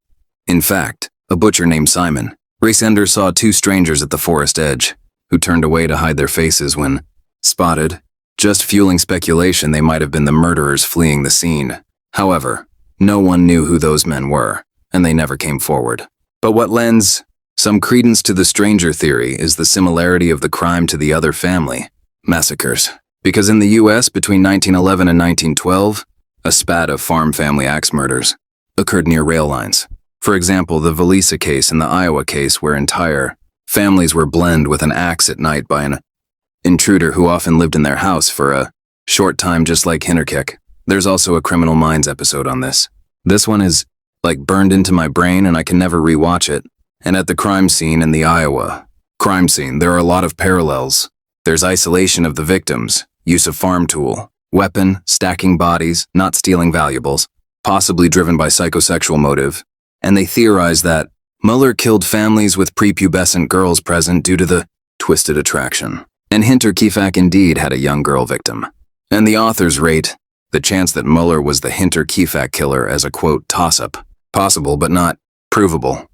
Speaker 1: In fact, a butcher named Simon Reisender saw two strangers at the forest edge, who turned away to hide their faces when spotted, just fueling speculation they might have been the murderers fleeing the scene. However, no one knew who those men were, and they never came forward. But what lends some credence to the stranger theory is the similarity of the crime to the other family massacres. Because in the U.S. between 1911 and 1912, a spat of farm family axe murders occurred near rail lines. For example, the Valisa case and the Iowa case, where entire families were blended with an axe at night by an intruder who often lived in their house for a short time, just like Hinterkaifeck. There's also a Criminal Minds episode on this. This one is like burned into my brain and I can never rewatch it. And at the crime scene in the Iowa crime scene, there are a lot of parallels. There's isolation of the victims, use of farm tool, weapon, stacking bodies, not stealing valuables, possibly driven by psychosexual motive. And they theorize that Muller killed families with prepubescent girls present due to the twisted attraction. And Hinterkaifeck indeed had a young girl victim. And the authors rate the chance that Muller was the Hinterkaifeck killer as a, quote, toss-up. Possible, but not provable.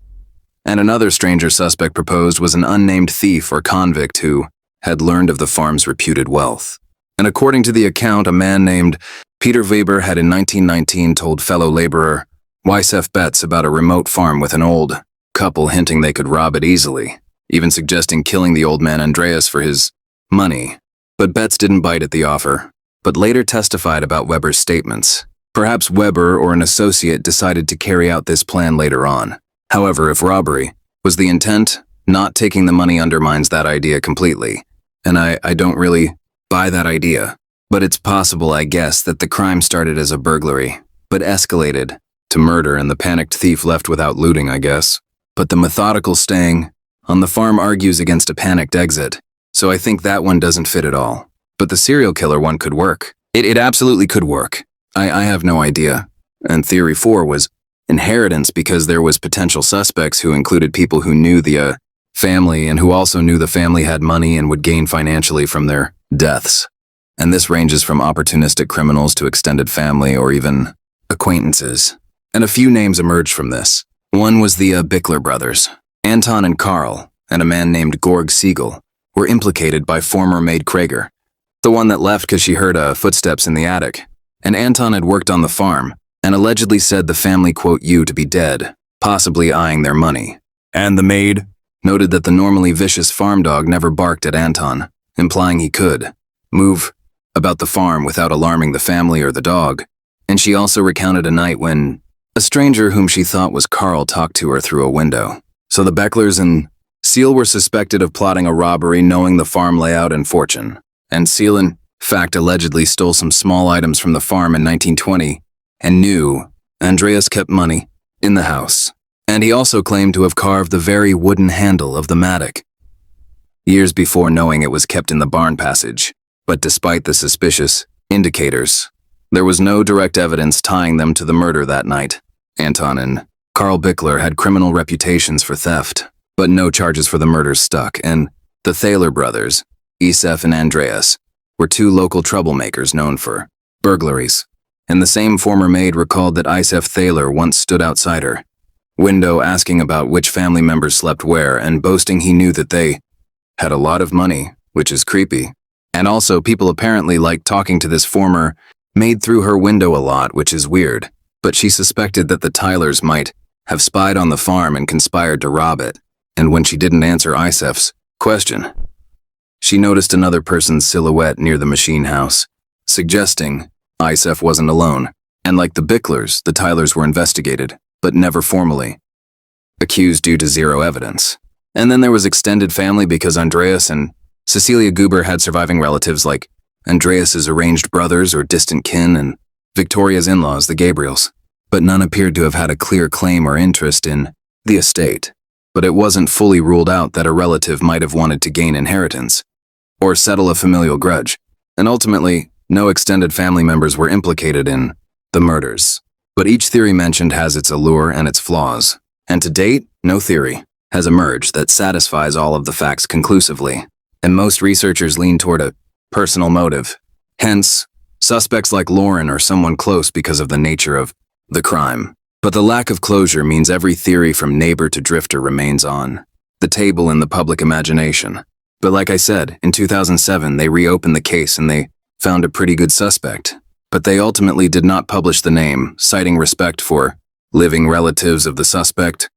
Speaker 1: And another stranger suspect proposed was an unnamed thief or convict who had learned of the farm's reputed wealth. And according to the account, a man named Peter Weber had in 1919 told fellow laborer Yosef Betts about a remote farm with an old couple, hinting they could rob it easily, even suggesting killing the old man Andreas for his money. But Betts didn't bite at the offer, but later testified about Weber's statements. Perhaps Weber or an associate decided to carry out this plan later on. However, if robbery was the intent, not taking the money undermines that idea completely. and I don't really buy that idea. But it's possible, I guess, that the crime started as a burglary, but escalated to murder and the panicked thief left without looting, I guess. But the methodical staying on the farm argues against a panicked exit, so I think that one doesn't fit at all. But the serial killer one could work. It absolutely could work. I have no idea. And theory 4 was inheritance, because there was potential suspects who included people who knew the family and who also knew the family had money and would gain financially from their deaths. And this ranges from opportunistic criminals to extended family or even acquaintances. And a few names emerged from this. One was the Bickler brothers. Anton and Carl, and a man named Gorg Siegel, were implicated by former maid Krager, the one that left because she heard footsteps in the attic. And Anton had worked on the farm, and allegedly said the family, quote, "you" to be dead, possibly eyeing their money. And the maid noted that the normally vicious farm dog never barked at Anton, implying he could move about the farm without alarming the family or the dog. And she also recounted a night when a stranger whom she thought was Carl talked to her through a window. So the Becklers and Seal were suspected of plotting a robbery, knowing the farm layout and fortune. And Seal, in fact, allegedly stole some small items from the farm in 1920 and knew Andreas kept money in the house. And he also claimed to have carved the very wooden handle of the mattock years before, knowing it was kept in the barn passage. But despite the suspicious indicators, there was no direct evidence tying them to the murder that night. Anton and Carl Bickler had criminal reputations for theft, but no charges for the murders stuck, and the Thaler brothers, Isef and Andreas, were two local troublemakers known for burglaries. And the same former maid recalled that Isef Thaler once stood outside her window asking about which family members slept where and boasting he knew that they had a lot of money, which is creepy. And also, people apparently liked talking to this former maid through her window a lot, which is weird. But she suspected that the Tylers might have spied on the farm and conspired to rob it. And when she didn't answer Isef's question, she noticed another person's silhouette near the machine house, suggesting Isef wasn't alone. And like the Bicklers, the Tylers were investigated, but never formally accused due to zero evidence. And then there was extended family, because Andreas and Cecilia Gruber had surviving relatives like Andreas's arranged brothers or distant kin and Victoria's in-laws, the Gabriels. But none appeared to have had a clear claim or interest in the estate. But it wasn't fully ruled out that a relative might have wanted to gain inheritance or settle a familial grudge. And ultimately, no extended family members were implicated in the murders. But each theory mentioned has its allure and its flaws. And to date, no theory has emerged that satisfies all of the facts conclusively. And most researchers lean toward a personal motive. Hence, suspects like Lauren or someone close because of the nature of the crime. But the lack of closure means every theory from neighbor to drifter remains on the table in the public imagination. But like I said, in 2007, they reopened the case and they found a pretty good suspect. But they ultimately did not publish the name, citing respect for living relatives of the suspect.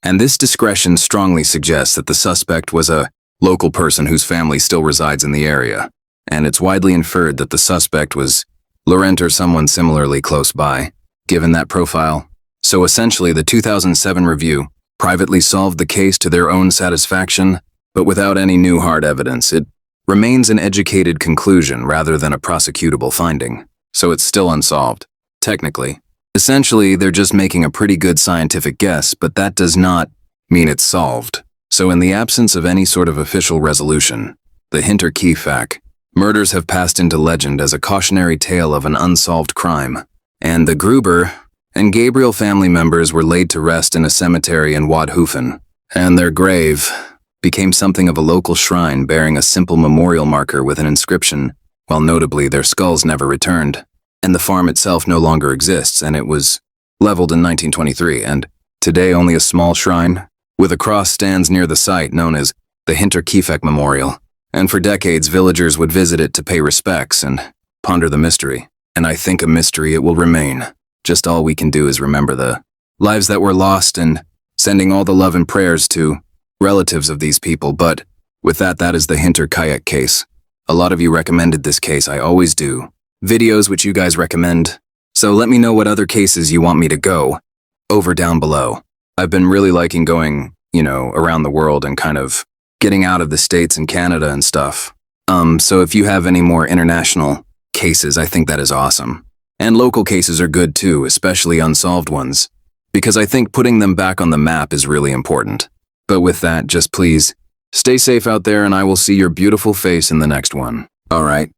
Speaker 1: And this discretion strongly suggests that the suspect was a local person whose family still resides in the area. And it's widely inferred that the suspect was Laurent or someone similarly close by, given that profile. So essentially, the 2007 review privately solved the case to their own satisfaction, but without any new hard evidence. It remains an educated conclusion rather than a prosecutable finding. So it's still unsolved, technically. Essentially, they're just making a pretty good scientific guess, but that does not mean it's solved. So in the absence of any sort of official resolution, the Hinterkaifeck murders have passed into legend as a cautionary tale of an unsolved crime. And the Gruber and Gabriel family members were laid to rest in a cemetery in Wadhofen, and their grave became something of a local shrine bearing a simple memorial marker with an inscription, while notably their skulls never returned. And the farm itself no longer exists, and it was leveled in 1923, and today only a small shrine with a cross stands near the site known as the Hinterkaifeck Memorial. And for decades, villagers would visit it to pay respects and ponder the mystery. And I think a mystery it will remain. Just all we can do is remember the lives that were lost and sending all the love and prayers to relatives of these people. But with that, that is the Hinterkaifeck case. A lot of you recommended this case, I always do. Videos which you guys recommend. So let me know what other cases you want me to go over down below. I've been really liking going, around the world and kind of getting out of the States and Canada and stuff. So if you have any more international cases, I think that is awesome. And local cases are good too, especially unsolved ones, because I think putting them back on the map is really important. But with that, just please, stay safe out there and I will see your beautiful face in the next one. Alright,